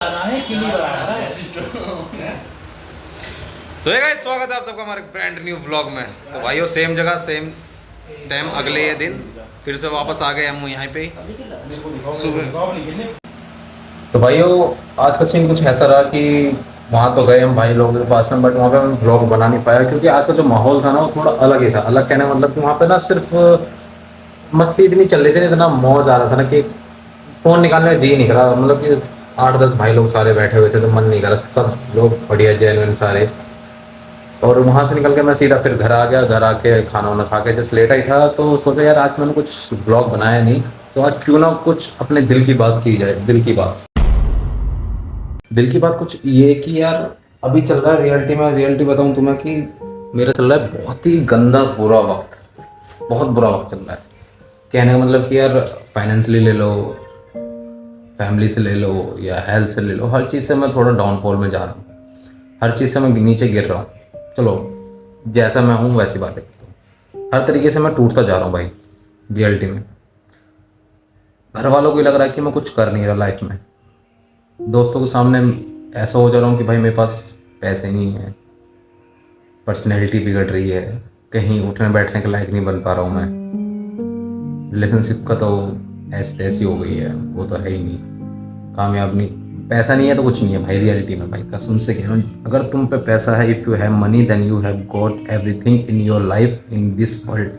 सो hey guys, स्वागत है आप सबका हमारे ब्रांड न्यू व्लॉग में। तो भाइयों, सेम जगह सेम टाइम, अगले ये दिन फिर से वापस आ गए हम यहाँ पे सुबह। तो भाइयों, आज का सीन कुछ ऐसा रहा कि वहाँ तो गए हम भाई लोगों के पास में, बट वहाँ पे हम व्लॉग बना नहीं पाया क्योंकि आज का जो माहौल था ना वो थोड़ा अलग ही था। अलग कहने का मतलब कि वहाँ पे ना सिर्फ मस्ती इतनी चल रही थी, इतना मौज आ रहा था ना कि फोन निकालने का जी नहीं करा। मतलब कि 8-10 भाई लोग सारे बैठे हुए थे तो मन नहीं करा, सब लोग बढ़िया जेन्युइन सारे। और वहां से निकल के मैं सीधा फिर घर आ गया। घर आके खाना वाना खा के जस्ट लेटा ही था तो सोचा यार आज मैंने कुछ व्लॉग बनाया नहीं, तो आज क्यों ना कुछ अपने दिल की बात की जाए। दिल की बात कुछ ये कि यार अभी चल रहा है रियलिटी में। रियलिटी बताऊं तुम्हें कि मेरा चल रहा है बहुत ही गंदा बुरा वक्त। बहुत बुरा वक्त चल रहा है। कहने का मतलब कि यार फाइनेंशियली ले लो, फैमिली से ले लो या हेल्थ से ले लो, हर चीज़ से मैं थोड़ा डाउनफॉल में जा रहा हूँ। हर चीज़ से मैं नीचे गिर रहा हूँ। चलो, जैसा मैं हूँ वैसी बातें करता हूँ। हर तरीके से मैं टूटता जा रहा हूँ भाई रियलिटी में। घर वालों को ही लग रहा है कि मैं कुछ कर नहीं रहा लाइफ में। दोस्तों के सामने ऐसा हो जा रहा हूँ कि भाई मेरे पास पैसे नहीं है, पर्सनैलिटी बिगड़ रही है, कहीं उठने बैठने के लायक नहीं बन पा रहा हूँ मैं। रिलेशनशिप का तो ऐसी तैसी हो गई है, वो तो है ही नहीं, कामयाब नहीं। पैसा नहीं है तो कुछ नहीं है भाई रियलिटी में। भाई कसम से कह रहा हूँ, अगर तुम पे पैसा है, if you have money then you have got everything in your life in this world.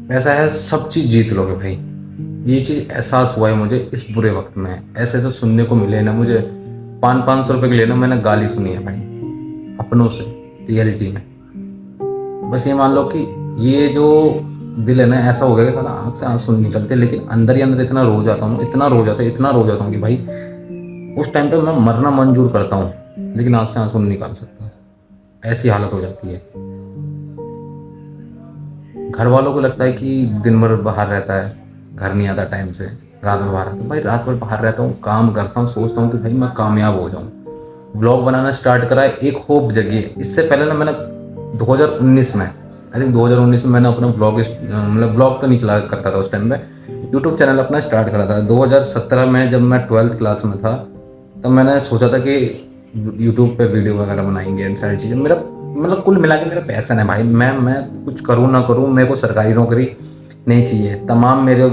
पैसा है, सब चीज़ जीत लोगे भाई। ये चीज़ एहसास हुआ है मुझे इस बुरे वक्त में। ऐसे ऐसे सुनने को मिले ना मुझे। 500-500 रुपये के लिए ना मैंने गाली सुनी है भाई अपनों से रियलिटी में। बस ये मान लो कि ये जो दिल है ना, ऐसा हो गया कि साला आँख से आंसू नहीं निकलते, लेकिन अंदर ही अंदर इतना रो जाता हूँ, इतना रो जाता है, इतना रो जाता हूँ कि भाई उस टाइम पे मैं मरना मंजूर करता हूँ लेकिन आँख से आंसू नहीं निकाल सकता। ऐसी हालत हो जाती है। घर वालों को लगता है कि दिन भर बाहर रहता है, घर नहीं आता टाइम से, रात में बाहर आता हूँ। भाई रात भर बाहर रहता हूँ, काम करता हूँ, सोचता हूँ कि भाई मैं कामयाब हो जाऊँ। व्लॉग बनाना स्टार्ट करा है, एक होप जगी है। इससे पहले ना मैंने 2019 में, आई थिंक 2019 में मैंने अपना व्लॉग, मतलब व्लॉग तो नहीं चला करता था उस टाइम पे, यूट्यूब चैनल अपना स्टार्ट करा था। 2017 में जब मैं 12th क्लास में था तब मैंने सोचा था कि यूट्यूब पे वीडियो वगैरह बनाएंगे, इन सारी चीज़ें। मेरा मतलब कुल मिला के मेरा पैशन है भाई। मैं कुछ करूँ ना करूँ, मेरे को सरकारी नौकरी नहीं चाहिए। तमाम मेरे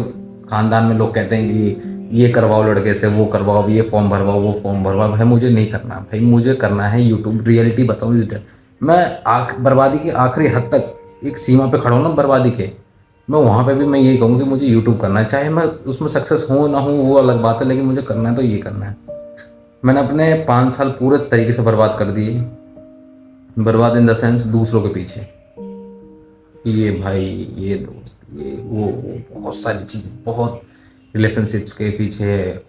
खानदान में लोग कहते हैं कि ये करवाओ लड़के से, वो करवाओ, ये फॉर्म भरवाओ, वो फॉर्म भरवाओ। भाई मुझे नहीं करना भाई, मुझे करना है यूट्यूब। रियलिटी बताऊँ इस डे मैं बर्बादी की आखिरी हद तक एक सीमा पे खड़ा हूँ ना बर्बादी के, मैं वहाँ पे भी मैं यही कहूँगी कि मुझे यूट्यूब करना है। चाहे मैं उसमें सक्सेस हूँ ना हूँ वो अलग बात है, लेकिन मुझे करना है तो ये करना है। मैंने अपने 5 साल पूरे तरीके से बर्बाद कर दिए। बर्बाद इन द सेंस दूसरों के पीछे, कि ये भाई, ये दोस्त, ये वो बहुत सारी चीज़ें, बहुत रिलेशनशिप्स के पीछे,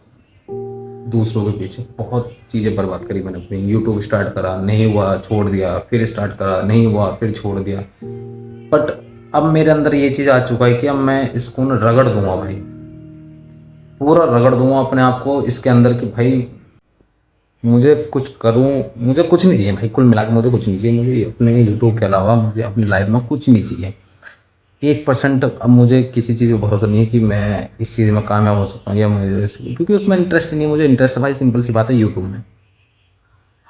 दूसरों के पीछे बहुत चीज़ें बर्बाद करी मैंने अपनी। यूट्यूब स्टार्ट करा, नहीं हुआ, छोड़ दिया, फिर स्टार्ट करा, नहीं हुआ, फिर छोड़ दिया। बट अब मेरे अंदर ये चीज़ आ चुका है कि अब मैं इसको ना रगड़ दूंगा भाई, पूरा रगड़ दूंगा अपने आप को इसके अंदर कि भाई मुझे कुछ करूं। मुझे कुछ नहीं चाहिए भाई, कुल मिला के मुझे कुछ नहीं चाहिए। मुझे अपने यूट्यूब के अलावा मुझे अपनी लाइफ में कुछ नहीं चाहिए। 1% अब मुझे किसी चीज़ का भरोसा नहीं है कि मैं इस चीज़ में कामयाब हो सकता हूँ, या मुझे क्योंकि उसमें इंटरेस्ट नहीं है। मुझे इंटरेस्ट है भाई, सिंपल सी बात है, यूट्यूब में।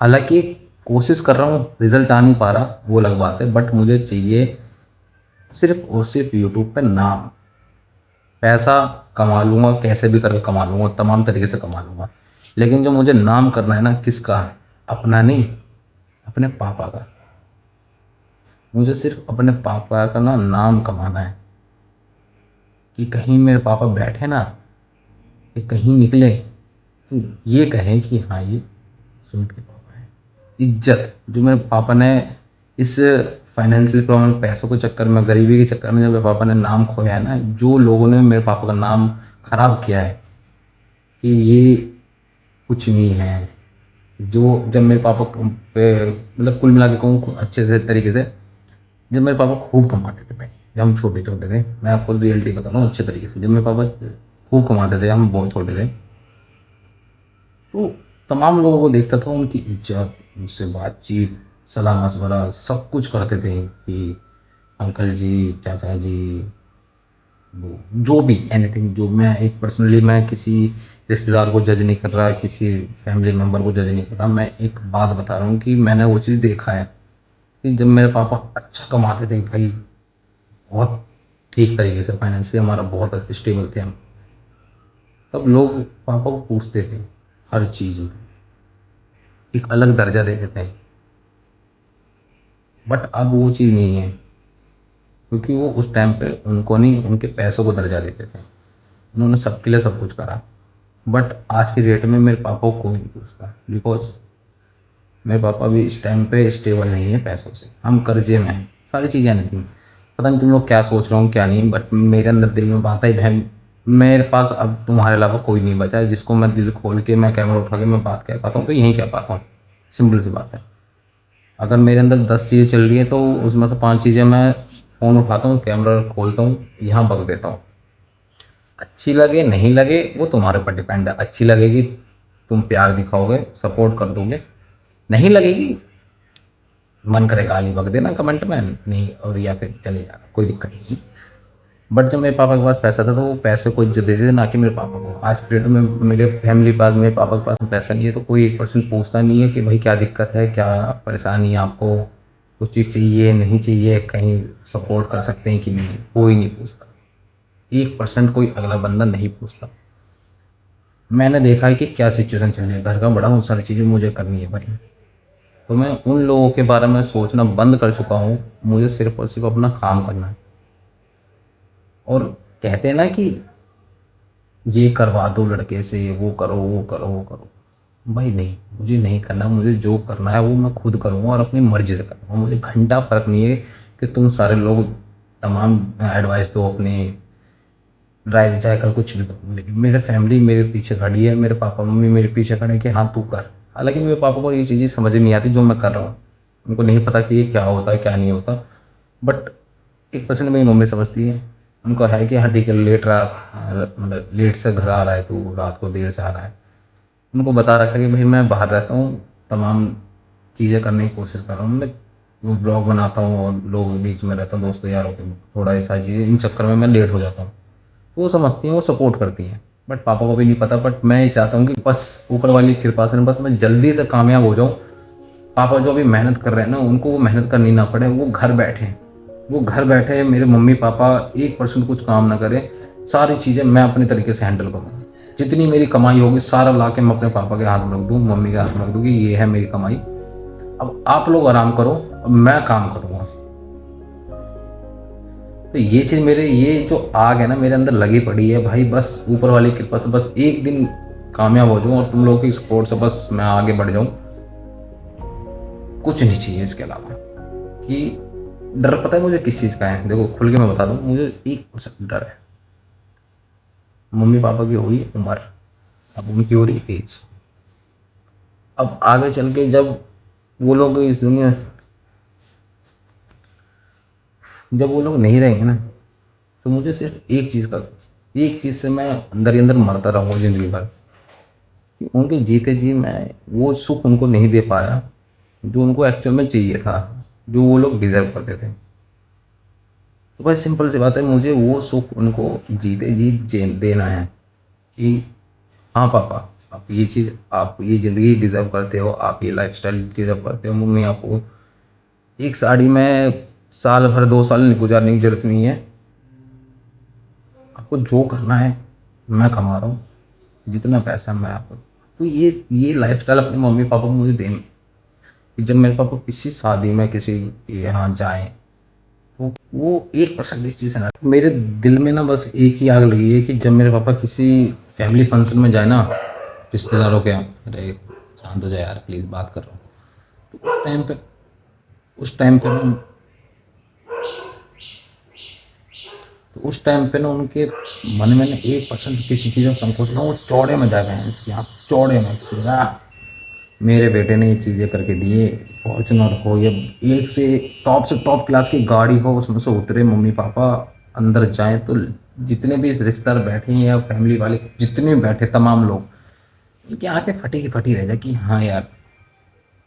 हालांकि कोशिश कर रहा हूँ, रिजल्ट आ नहीं पा रहा वो अलग बात है, बट मुझे चाहिए सिर्फ और सिर्फ यूट्यूब पे नाम। पैसा कमा लूंगा, कैसे भी करके कमा लूंगा, तमाम तरीके से कमा लूंगा, लेकिन जो मुझे नाम करना है ना, किसका? अपना नहीं, अपने पापा का। मुझे सिर्फ अपने पापा का ना नाम कमाना है, कि कहीं मेरे पापा बैठे ना, कि कहीं निकले तो ये कहें कि हाँ, ये सुमित के पापा हैं। इज्जत जो मेरे पापा ने इस फाइनेंशियल प्रॉब्लम, पैसों के चक्कर में, गरीबी के चक्कर में, जब मेरे पापा ने नाम खोया है ना, जो लोगों ने मेरे पापा का नाम खराब किया है कि ये कुछ नहीं है। जो जब मेरे पापा पे, मतलब कुल मिला के कहूँ अच्छे से तरीके से, जब मेरे पापा खूब कमाते थे भाई, जब हम छोटे छोटे थे, मैं आपको रियलिटी बता रहा हूँ अच्छे तरीके से, जब मेरे पापा खूब कमाते थे, हम बहुत छोटे थे, तो तमाम लोगों को देखता था, उनकी इज्जत, उनसे बातचीत, सलाह मशवरा सब कुछ करते थे कि अंकल जी, चाचा जी, वो जो भी एनीथिंग। जो मैं एक पर्सनली, मैं किसी रिश्तेदार को जज नहीं कर रहा, किसी फैमिली मेम्बर को जज नहीं कर रहा। मैं एक बात बता रहा हूँ कि मैंने वो चीज़ देखा है कि जब मेरे पापा अच्छा कमाते थे भाई, बहुत ठीक तरीके से फाइनेंशियली हमारा बहुत स्टेबल थे हम, तब लोग पापा को पूछते थे हर चीज़ में, एक अलग दर्जा देते थे। बट अब वो चीज़ नहीं है, क्योंकि वो उस टाइम पे उनको नहीं, उनके पैसों को दर्जा देते थे। उन्होंने सबके लिए सब कुछ करा। बट आज की डेट में मेरे पापा को कोई नहीं पूछता, बिकॉज मेरे पापा भी इस टाइम पे स्टेबल नहीं है पैसों से, हम कर्जे में हैं, सारी चीज़ें नहीं थी। पता नहीं तुम लोग क्या सोच रहे हो क्या नहीं, बट मेरे अंदर दिल में बात है बहन, मेरे पास अब तुम्हारे अलावा कोई नहीं बचा है जिसको मैं दिल खोल के, मैं कैमरा उठा के मैं बात कह पाता हूँ, तो यही कह पाता हूँ। सिंपल सी बात है। अगर मेरे अंदर 10 चीज़ें चल रही है तो उसमें से 5 चीज़ें मैं फ़ोन उठाता हूँ, कैमरा खोलता हूँ, यहाँ बक देता हूँ। अच्छी लगे नहीं लगे वो तुम्हारे ऊपर डिपेंड है। अच्छी लगेगी तुम प्यार दिखाओगे, सपोर्ट कर दोगे, नहीं लगेगी मन करे गाली बक देना कमेंट में, नहीं और या फिर चले जाना, कोई दिक्कत नहीं। बट जब मेरे पापा के पास पैसा था तो वो पैसे को इज्जत देते थे, ना कि मेरे पापा को। आज के डेट में मेरे फैमिली के पास, मेरे पापा के पास पैसा नहीं है तो कोई 1% पूछता नहीं है कि भाई क्या दिक्कत है, क्या परेशानी है आपको, कुछ चीज़ चाहिए नहीं चाहिए, कहीं सपोर्ट कर सकते हैं कि नहीं, कोई नहीं पूछता। 1% कोई अगला बंदा नहीं पूछता। मैंने देखा है कि क्या सिचुएशन चल रही है, घर का बड़ा हूँ, सारी चीज़ें मुझे करनी है भाई। तो मैं उन लोगों के बारे में सोचना बंद कर चुका हूँ। मुझे सिर्फ और सिर्फ अपना काम करना है। और कहते हैं ना कि ये करवा दो लड़के से, वो करो वो करो वो करो, भाई नहीं, मुझे नहीं करना। मुझे जो करना है वो मैं खुद करूँगा और अपनी मर्जी से करूँगा। मुझे घंटा फर्क नहीं है कि तुम सारे लोग तमाम एडवाइस दो अपने, ड्राइव चाहे कर, कुछ भी करो, लेकिन मेरे फैमिली मेरे पीछे खड़ी है, मेरे पापा मम्मी मेरे पीछे खड़े हैं कि हाँ तू कर। हालांकि मेरे पापा को ये चीज़ें समझ नहीं आती जो मैं कर रहा हूँ, उनको नहीं पता कि ये क्या होता है क्या नहीं होता। बट 1% मेरी मम्मी समझती है। उनको है कि हाँ ठीक है, मतलब लेट से घर आ रहा है, तू रात को देर से आ रहा है। उनको बता रखा है कि भाई मैं बाहर रहता हूँ, तमाम चीज़ें करने की कोशिश कर रहा हूँ मैं, वो ब्लॉग बनाता हूँ और लोगों के बीच में रहता हूँ, दोस्तों यारों के, थोड़ा ऐसा चीज़ें, इन चक्कर में मैं लेट हो जाता हूँ। वो समझती हैं, वो सपोर्ट करती हैं। बट पापा को भी नहीं पता। बट मैं ये चाहता हूँ कि बस ऊपर वाली कृपा से बस मैं जल्दी से कामयाब हो जाऊँ। पापा जो अभी मेहनत कर रहे हैं ना, उनको वो मेहनत करनी ना पड़े, वो घर बैठे, वो घर बैठे मेरे मम्मी पापा 1% कुछ काम ना करें, सारी चीज़ें मैं अपने तरीके से हैंडल करूँ। जितनी मेरी कमाई होगी सारा ला के मैं अपने पापा के हाथ में रख दूँ, मम्मी के हाथ में रख दूँ कि ये है मेरी कमाई, अब आप लोग आराम करो, अब मैं काम करूँगा। तो ये चीज़, मेरे ये जो आग है ना मेरे अंदर लगी पड़ी है भाई, बस ऊपर वाली कृपा से बस एक दिन कामयाब हो जाऊँ और तुम लोगों की सपोर्ट से बस मैं आगे बढ़ जाऊँ। कुछ नहीं चाहिए इसके अलावा। कि डर पता है मुझे किस चीज़ का है? देखो खुल के मैं बता दूँ, मुझे 1% डर है। मम्मी पापा की हुई उम्र, अब उनकी हो रही एज। अब आगे चल के जब वो लोग इस दुनिया, जब वो लोग नहीं रहेंगे ना, तो मुझे सिर्फ एक चीज़ का, एक चीज़ से मैं अंदर ही अंदर मरता रहूँगा ज़िंदगी भर, कि उनके जीते जी मैं वो सुख उनको नहीं दे पाया जो उनको एक्चुअल में चाहिए था, जो वो लोग डिज़र्व करते थे। तो बस सिंपल सी बात है, मुझे वो सुख उनको जीते जी देना है कि हाँ पापा, आप ये चीज़, आप ये ज़िंदगी डिज़र्व करते हो, आप ये लाइफ़स्टाइल डिज़र्व करते हो। मम्मी आपको एक साड़ी में साल भर 2 साल गुज़ारने की ज़रूरत नहीं है। आपको जो करना है मैं कमा रहा हूँ, जितना पैसा मैं आपको, तो ये लाइफ़स्टाइल अपने मम्मी पापा को मुझे देनी, कि जब मेरे पापा किसी शादी में किसी के यहाँ जाएँ, तो वो 1% इस चीज़ से ना, मेरे दिल में ना बस एक ही आग लगी है कि जब मेरे पापा किसी फैमिली फंक्शन में जाए ना, रिश्तेदारों के यहाँ, अरे शांत हो जाए यार प्लीज़, बात कर रहा हूँ। तो उस टाइम पे ना, तो उस टाइम पे ना उनके मन में ना 1% किसी चीज़ में संकोच ना, वो चौड़े में जाए भैंस की, हाँ चौड़े में कि मेरे बेटे ने ये चीज़ें करके दिए, फॉर्चुनर हो या एक से टॉप क्लास की गाड़ी हो, उसमें से उतरे मम्मी पापा, अंदर जाएं तो जितने भी रिश्तेदार बैठे हैं या फैमिली वाले जितने भी बैठे तमाम लोग, उनकी आंखें फटी की फटी रह जाए कि हाँ यार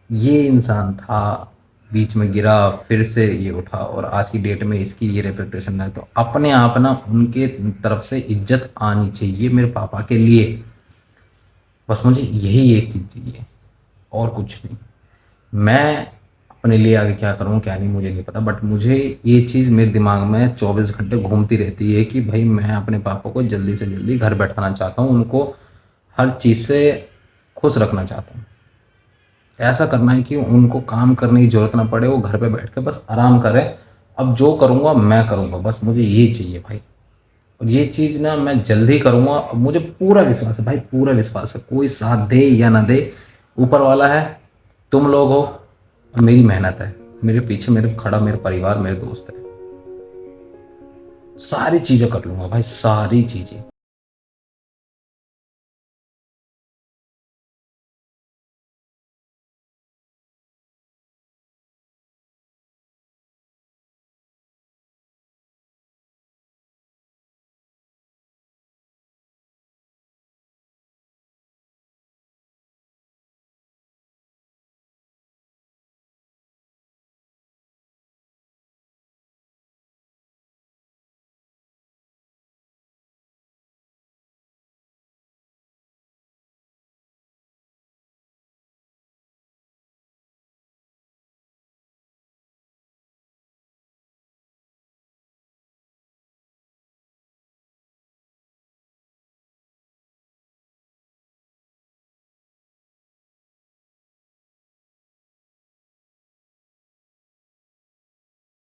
ये इंसान था, बीच में गिरा, फिर से ये उठा और आज की डेट में इसकी ये रेपुटेशन है। तो अपने आप ना उनके तरफ से इज्जत आनी चाहिए मेरे पापा के लिए। बस मुझे यही एक चीज़ चाहिए और कुछ नहीं। मैं अपने लिए आगे क्या करूँ क्या नहीं मुझे नहीं पता, बट मुझे ये चीज़ मेरे दिमाग में 24 घंटे घूमती रहती है कि भाई मैं अपने पापा को जल्दी से जल्दी घर बैठाना चाहता हूँ, उनको हर चीज़ से खुश रखना चाहता हूँ। ऐसा करना है कि उनको काम करने की ज़रूरत ना पड़े, वो घर पे बैठ के बस आराम करें। अब जो करूँगा मैं करूँगा, बस मुझे ये चाहिए भाई। और ये चीज़ ना मैं जल्दी करूँगा, और मुझे पूरा विश्वास है भाई, पूरा विश्वास है। कोई साथ दे या ना दे, ऊपर वाला है, तुम लोग हो, और मेरी मेहनत है। मेरे पीछे मेरे खड़ा मेरा परिवार, मेरे दोस्त है। सारी चीज़ें कर लूँगा भाई, सारी चीज़ें।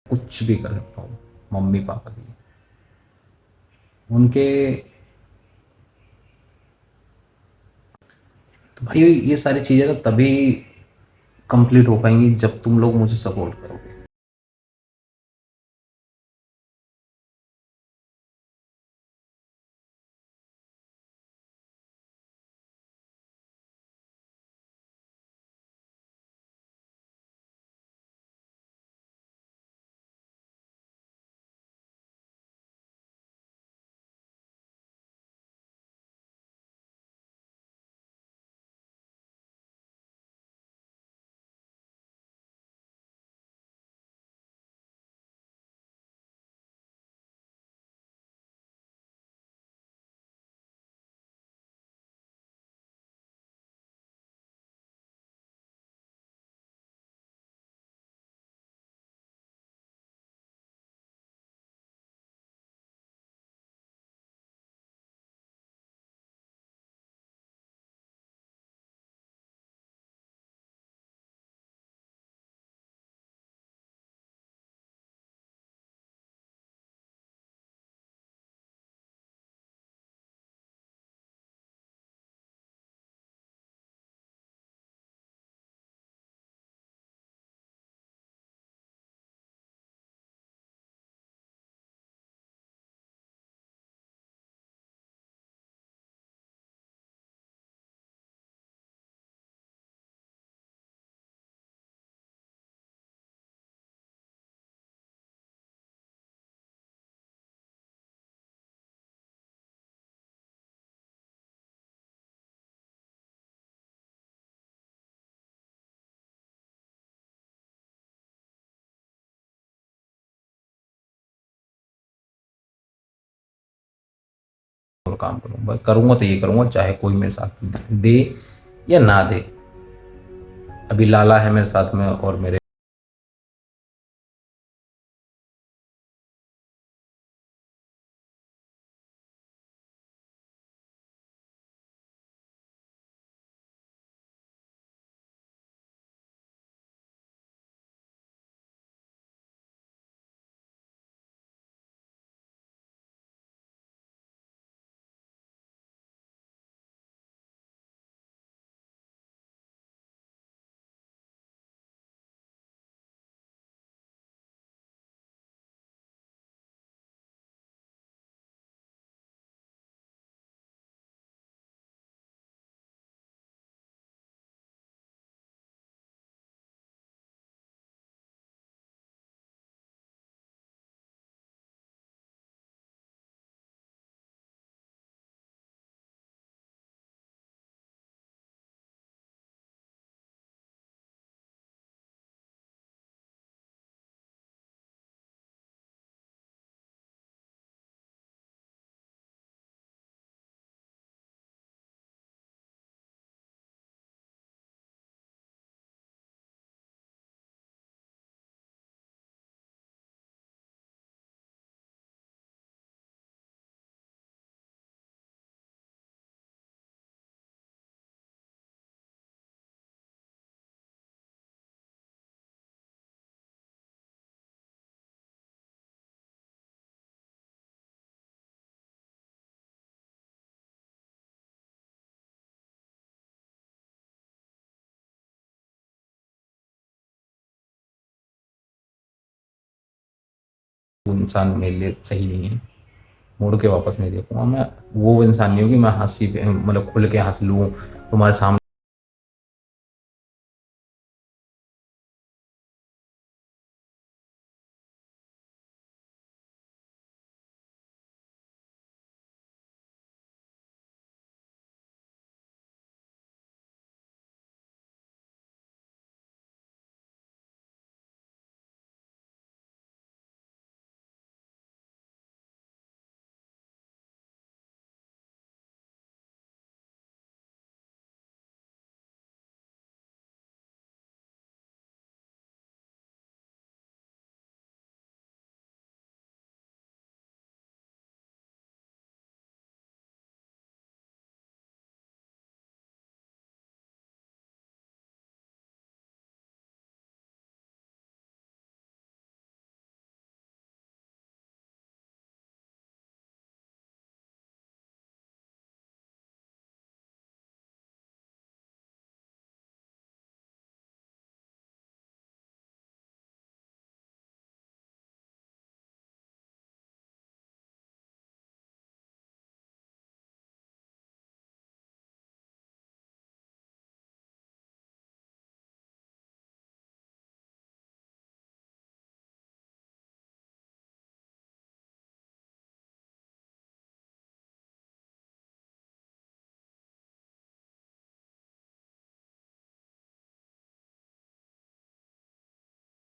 कुछ भी कर सकता हूँ मम्मी पापा के लिए। उनके तो भाई ये सारी चीज़ें ना तभी कंप्लीट हो पाएंगी जब तुम लोग मुझे सपोर्ट करोगे। और काम करूँगा, करूँगा तो ये करूँगा चाहे कोई मेरे साथ दे या ना दे। अभी लाला है मेरे साथ में और मेरे वो इंसान मेरे लिए सही नहीं है, मुड़ के वापस नहीं देखूंगा मैं। वो इंसान नहीं हूँ कि मैं हंसी पे मतलब खुल के हंस लूँ तुम्हारे सामने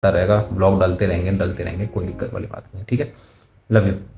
रहेगा, ब्लॉग डालते रहेंगे कोई दिक्कत वाली बात नहीं है, ठीक है। Love you.